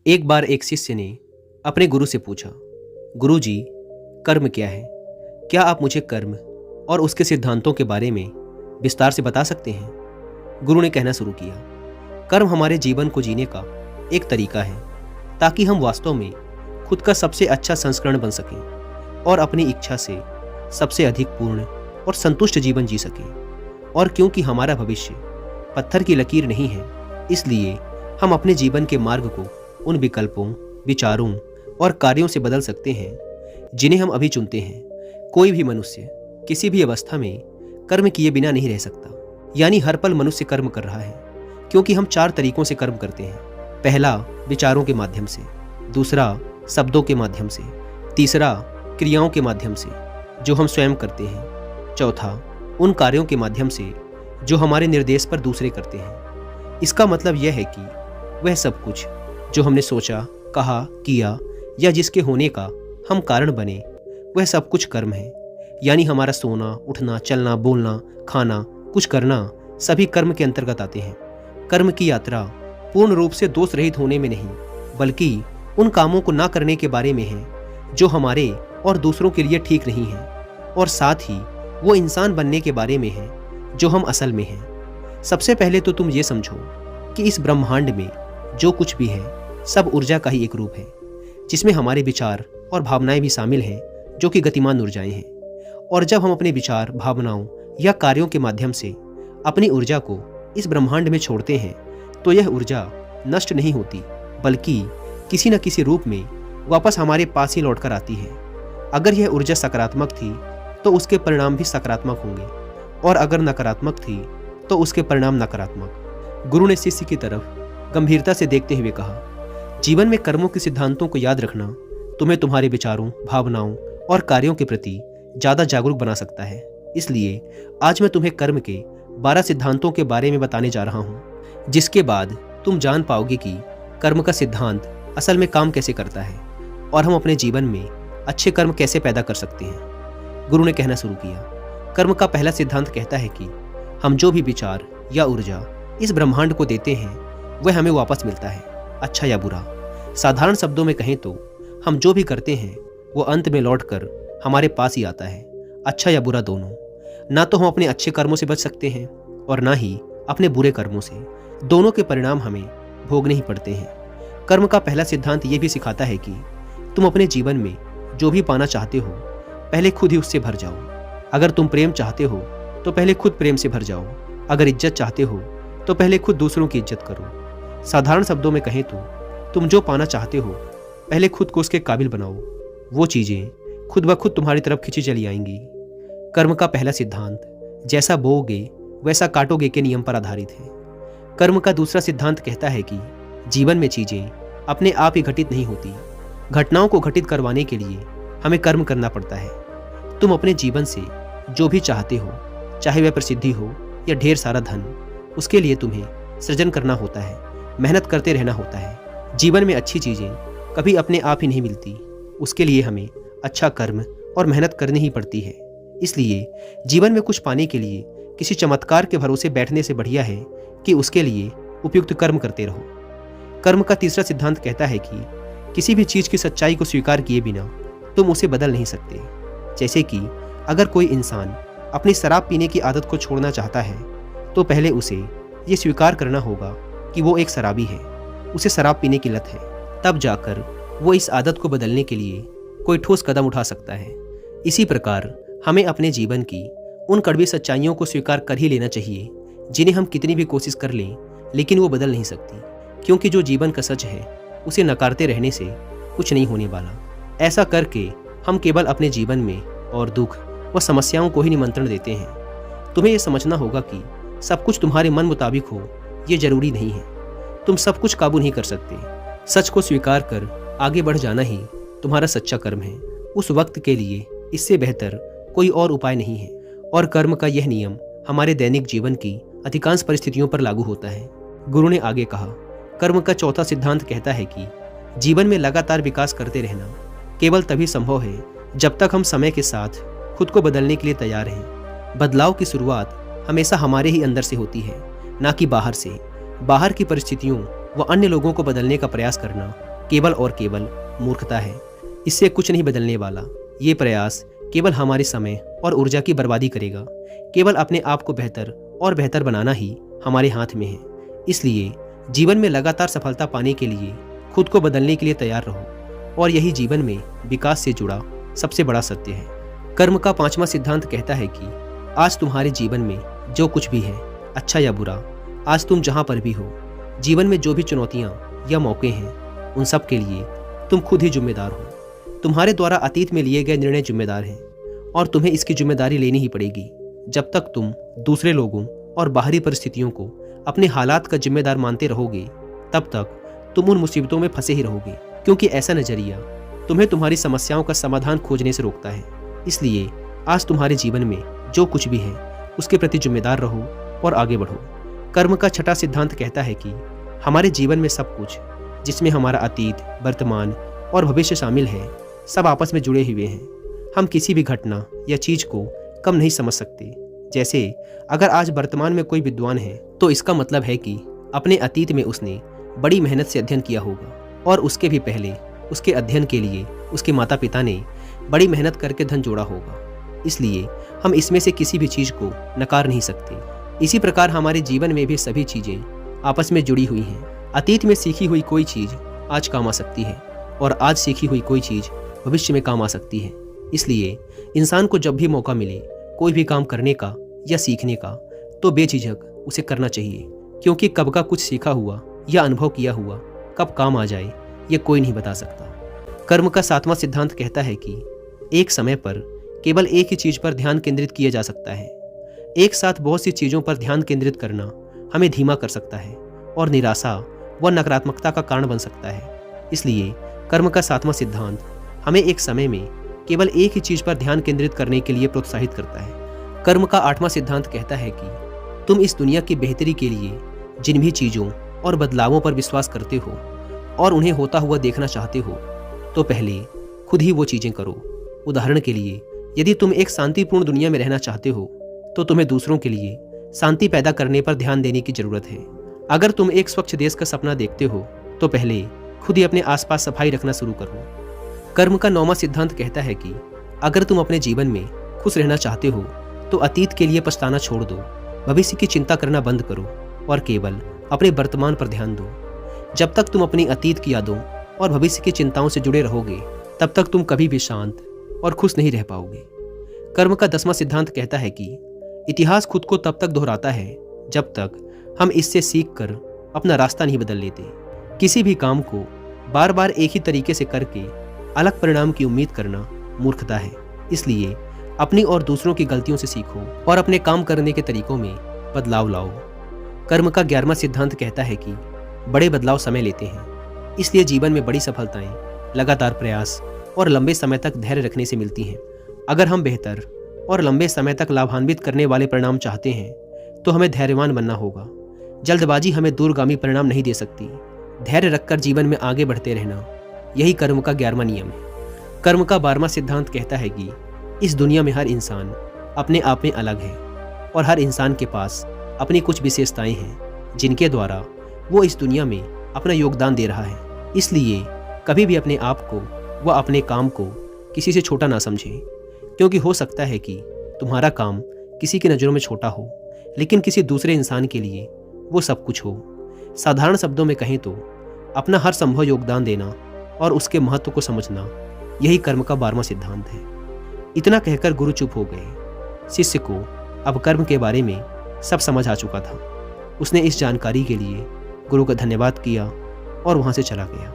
एक बार एक शिष्य ने अपने गुरु से पूछा, गुरु जी, कर्म क्या है? क्या आप मुझे कर्म और उसके सिद्धांतों के बारे में विस्तार से बता सकते हैं? गुरु ने कहना शुरू किया, कर्म हमारे जीवन को जीने का एक तरीका है ताकि हम वास्तव में खुद का सबसे अच्छा संस्करण बन सकें और अपनी इच्छा से सबसे अधिक पूर्ण और संतुष्ट जीवन जी सकें। और क्योंकि हमारा भविष्य पत्थर की लकीर नहीं है, इसलिए हम अपने जीवन के मार्ग को उन विकल्पों, विचारों और कार्यों से बदल सकते हैं जिन्हें हम अभी चुनते हैं। कोई भी मनुष्य किसी भी अवस्था में कर्म किए बिना नहीं रह सकता। यानी हर पल मनुष्य कर्म कर रहा है, क्योंकि हम 4 तरीकों से कर्म करते हैं। पहला, विचारों के माध्यम से। दूसरा, शब्दों के माध्यम से। तीसरा, क्रियाओं के माध्यम से जो हम स्वयं करते हैं। चौथा, उन कार्यों के माध्यम से जो हमारे निर्देश पर दूसरे करते हैं। इसका मतलब यह है कि वह सब कुछ जो हमने सोचा, कहा, किया या जिसके होने का हम कारण बने, वह सब कुछ कर्म है। यानी हमारा सोना, उठना, चलना, बोलना, खाना, कुछ करना सभी कर्म के अंतर्गत आते हैं। कर्म की यात्रा पूर्ण रूप से दोष रहित होने में नहीं, बल्कि उन कामों को ना करने के बारे में है जो हमारे और दूसरों के लिए ठीक नहीं है, और साथ ही वो इंसान बनने के बारे में है जो हम असल में हैं। सबसे पहले तो तुम ये समझो कि इस ब्रह्मांड में जो कुछ भी है सब ऊर्जा का ही एक रूप है, जिसमें हमारे विचार और भावनाएं भी शामिल हैं, जो कि गतिमान ऊर्जाएं हैं। और जब हम अपने विचार, भावनाओं या कार्यों के माध्यम से अपनी ऊर्जा को इस ब्रह्मांड में छोड़ते हैं, तो यह ऊर्जा नष्ट नहीं होती, बल्कि किसी न किसी रूप में वापस हमारे पास ही लौटकर आती है। अगर यह ऊर्जा सकारात्मक थी तो उसके परिणाम भी सकारात्मक होंगे, और अगर नकारात्मक थी तो उसके परिणाम नकारात्मक। गुरु ने शिष्य की तरफ गंभीरता से देखते हुए कहा, जीवन में कर्मों के सिद्धांतों को याद रखना तुम्हें तुम्हारे विचारों, भावनाओं और कार्यों के प्रति ज़्यादा जागरूक बना सकता है। इसलिए आज मैं तुम्हें कर्म के 12 सिद्धांतों के बारे में बताने जा रहा हूँ, जिसके बाद तुम जान पाओगे कि कर्म का सिद्धांत असल में काम कैसे करता है और हम अपने जीवन में अच्छे कर्म कैसे पैदा कर सकते हैं। गुरु ने कहना शुरू किया, कर्म का पहला सिद्धांत कहता है कि हम जो भी विचार या ऊर्जा इस ब्रह्मांड को देते हैं वह हमें वापस मिलता है, अच्छा या बुरा। साधारण शब्दों में कहें तो हम जो भी करते हैं वो अंत में लौटकर हमारे पास ही आता है, अच्छा या बुरा दोनों। ना तो हम अपने अच्छे कर्मों से बच सकते हैं और ना ही अपने बुरे कर्मों से। दोनों के परिणाम हमें भोगने ही पड़ते हैं। कर्म का पहला सिद्धांत ये भी सिखाता है कि तुम अपने जीवन में जो भी पाना चाहते हो पहले खुद ही उससे भर जाओ। अगर तुम प्रेम चाहते हो तो पहले खुद प्रेम से भर जाओ। अगर इज्जत चाहते हो तो पहले खुद दूसरों की इज्जत करो। साधारण शब्दों में कहें तो तुम जो पाना चाहते हो पहले खुद को उसके काबिल बनाओ। वो चीज़ें खुद ब खुद तुम्हारी तरफ खिंची चली आएंगी। कर्म का पहला सिद्धांत जैसा बोओगे वैसा काटोगे के नियम पर आधारित है। कर्म का दूसरा सिद्धांत कहता है कि जीवन में चीज़ें अपने आप ही घटित नहीं होती। घटनाओं को घटित करवाने के लिए हमें कर्म करना पड़ता है। तुम अपने जीवन से जो भी चाहते हो, चाहे वह प्रसिद्धि हो या ढेर सारा धन, उसके लिए तुम्हें सृजन करना होता है, मेहनत करते रहना होता है। जीवन में अच्छी चीज़ें कभी अपने आप ही नहीं मिलती, उसके लिए हमें अच्छा कर्म और मेहनत करनी ही पड़ती है। इसलिए जीवन में कुछ पाने के लिए किसी चमत्कार के भरोसे बैठने से बढ़िया है कि उसके लिए उपयुक्त कर्म करते रहो। कर्म का तीसरा सिद्धांत कहता है कि किसी भी चीज़ की सच्चाई को स्वीकार किए बिना तुम उसे बदल नहीं सकते। जैसे कि अगर कोई इंसान अपनी शराब पीने की आदत को छोड़ना चाहता है तो पहले उसे ये स्वीकार करना होगा कि वो एक शराबी है, उसे शराब पीने की लत है। तब जाकर वो इस आदत को बदलने के लिए कोई ठोस कदम उठा सकता है। इसी प्रकार हमें अपने जीवन की उन कड़वी सच्चाइयों को स्वीकार कर ही लेना चाहिए जिन्हें हम कितनी भी कोशिश कर लें लेकिन वो बदल नहीं सकती, क्योंकि जो जीवन का सच है उसे नकारते रहने से कुछ नहीं होने वाला। ऐसा करके हम केवल अपने जीवन में और दुख व समस्याओं को ही निमंत्रण देते हैं। तुम्हें यह समझना होगा कि सब कुछ तुम्हारे मन मुताबिक हो ये जरूरी नहीं है। तुम सब कुछ काबू नहीं कर सकते। सच को स्वीकार कर आगे बढ़ जाना ही तुम्हारा सच्चा कर्म है। उस वक्त के लिए इससे बेहतर कोई और उपाय नहीं है। और कर्म का यह नियम हमारे दैनिक जीवन की अधिकांश परिस्थितियों पर लागू होता है। गुरु ने आगे कहा, कर्म का चौथा सिद्धांत कहता है कि जीवन में लगातार विकास करते रहना केवल तभी संभव है जब तक हम समय के साथ खुद को बदलने के लिए तैयार हैं। बदलाव की शुरुआत हमेशा हमारे ही अंदर से होती है, ना कि बाहर से। बाहर की परिस्थितियों व अन्य लोगों को बदलने का प्रयास करना केवल और केवल मूर्खता है। इससे कुछ नहीं बदलने वाला। ये प्रयास केवल हमारे समय और ऊर्जा की बर्बादी करेगा। केवल अपने आप को बेहतर और बेहतर बनाना ही हमारे हाथ में है। इसलिए जीवन में लगातार सफलता पाने के लिए खुद को बदलने के लिए तैयार रहो, और यही जीवन में विकास से जुड़ा सबसे बड़ा सत्य है। कर्म का 5वां सिद्धांत कहता है कि आज तुम्हारे जीवन में जो कुछ भी है, अच्छा या बुरा, आज तुम जहाँ पर भी हो, जीवन में जो भी चुनौतियाँ या मौके हैं, उन सब के लिए तुम खुद ही जिम्मेदार हो। तुम्हारे द्वारा अतीत में लिए गए निर्णय जिम्मेदार हैं, और तुम्हें इसकी जिम्मेदारी लेनी ही पड़ेगी। जब तक तुम दूसरे लोगों और बाहरी परिस्थितियों को अपने हालात का जिम्मेदार मानते रहोगे, तब तक तुम उन मुसीबतों में फंसे ही रहोगे, क्योंकि ऐसा नजरिया तुम्हें तुम्हारी समस्याओं का समाधान खोजने से रोकता है। इसलिए आज तुम्हारे जीवन में जो कुछ भी है, उसके प्रति जिम्मेदार रहो और आगे बढ़ो। कर्म का 6वां सिद्धांत कहता है कि हमारे जीवन में सब कुछ, जिसमें हमारा अतीत, वर्तमान और भविष्य शामिल है, सब आपस में जुड़े हुए हैं। हम किसी भी घटना या चीज को कम नहीं समझ सकते। जैसे अगर आज वर्तमान में कोई विद्वान है, तो इसका मतलब है कि अपने अतीत में उसने बड़ी मेहनत से अध्ययन किया होगा, और उसके भी पहले उसके अध्ययन के लिए उसके माता पिता ने बड़ी मेहनत करके धन जोड़ा होगा। इसलिए हम इसमें से किसी भी चीज को नकार नहीं सकते। इसी प्रकार हमारे जीवन में भी सभी चीजें आपस में जुड़ी हुई हैं। अतीत में सीखी हुई कोई चीज आज काम आ सकती है, और आज सीखी हुई कोई चीज भविष्य में काम आ सकती है। इसलिए इंसान को जब भी मौका मिले कोई भी काम करने का या सीखने का, तो बेझिझक उसे करना चाहिए, क्योंकि कब का कुछ सीखा हुआ या अनुभव किया हुआ कब काम आ जाए, ये कोई नहीं बता सकता। कर्म का 7वां सिद्धांत कहता है कि एक समय पर केवल एक ही चीज पर ध्यान केंद्रित किया जा सकता है। एक साथ बहुत सी चीजों पर ध्यान केंद्रित करना हमें धीमा कर सकता है और निराशा व नकारात्मकता का कारण बन सकता है। इसलिए कर्म का 7वां सिद्धांत हमें एक समय में केवल एक ही चीज पर ध्यान केंद्रित करने के लिए प्रोत्साहित करता है। कर्म का 8वां सिद्धांत कहता है कि तुम इस दुनिया की बेहतरी के लिए जिन भी चीजों और बदलावों पर विश्वास करते हो और उन्हें होता हुआ देखना चाहते हो, तो पहले खुद ही वो चीजें करो। उदाहरण के लिए, यदि तुम एक शांतिपूर्ण दुनिया में रहना चाहते हो, तो तुम्हें दूसरों के लिए शांति पैदा करने पर ध्यान देने की जरूरत है। अगर तुम एक स्वच्छ देश का सपना देखते हो, तो पहले खुद ही अपने आसपास सफाई रखना शुरू करो। कर्म का 9वां सिद्धांत कहता है कि अगर तुम अपने जीवन में खुश रहना चाहते हो, तो अतीत के लिए पछताना छोड़ दो, भविष्य की चिंता करना बंद करो और केवल अपने वर्तमान पर ध्यान दो। जब तक तुम अपनी अतीत की यादों और भविष्य की चिंताओं से जुड़े रहोगे, तब तक तुम कभी भी शांत और खुश नहीं रह पाओगे। कर्म का 10वां सिद्धांत कहता है कि इतिहास खुद को तब तक दोहराता है जब तक हम इससे सीख कर अपना रास्ता नहीं बदल लेते। किसी भी काम को बार बार एक ही तरीके से करके अलग परिणाम की उम्मीद करना मूर्खता है। इसलिए अपनी और दूसरों की गलतियों से सीखो और अपने काम करने के तरीकों में बदलाव लाओ। कर्म का 11वां सिद्धांत कहता है कि बड़े बदलाव समय लेते हैं, इसलिए जीवन में बड़ी सफलताएं लगातार प्रयास और लंबे समय तक धैर्य रखने से मिलती हैं। अगर हम बेहतर और लंबे समय तक लाभान्वित करने वाले परिणाम चाहते हैं, तो हमें धैर्यवान बनना होगा। जल्दबाजी हमें दूरगामी परिणाम नहीं दे सकती। धैर्य रखकर जीवन में आगे बढ़ते रहना, यही कर्म का 11वां नियम है। कर्म का 12वां सिद्धांत कहता है कि इस दुनिया में हर इंसान अपने आप में अलग है, और हर इंसान के पास अपनी कुछ विशेषताएं हैं जिनके द्वारा वो इस दुनिया में अपना योगदान दे रहा है। इसलिए कभी भी अपने आप को व अपने काम को किसी से छोटा ना समझें, क्योंकि हो सकता है कि तुम्हारा काम किसी की नज़रों में छोटा हो, लेकिन किसी दूसरे इंसान के लिए वो सब कुछ हो। साधारण शब्दों में कहें तो अपना हर संभव योगदान देना और उसके महत्व को समझना, यही कर्म का 12वां सिद्धांत है। इतना कहकर गुरु चुप हो गए। शिष्य को अब कर्म के बारे में सब समझ आ चुका था। उसने इस जानकारी के लिए गुरु का धन्यवाद किया और वहाँ से चला गया।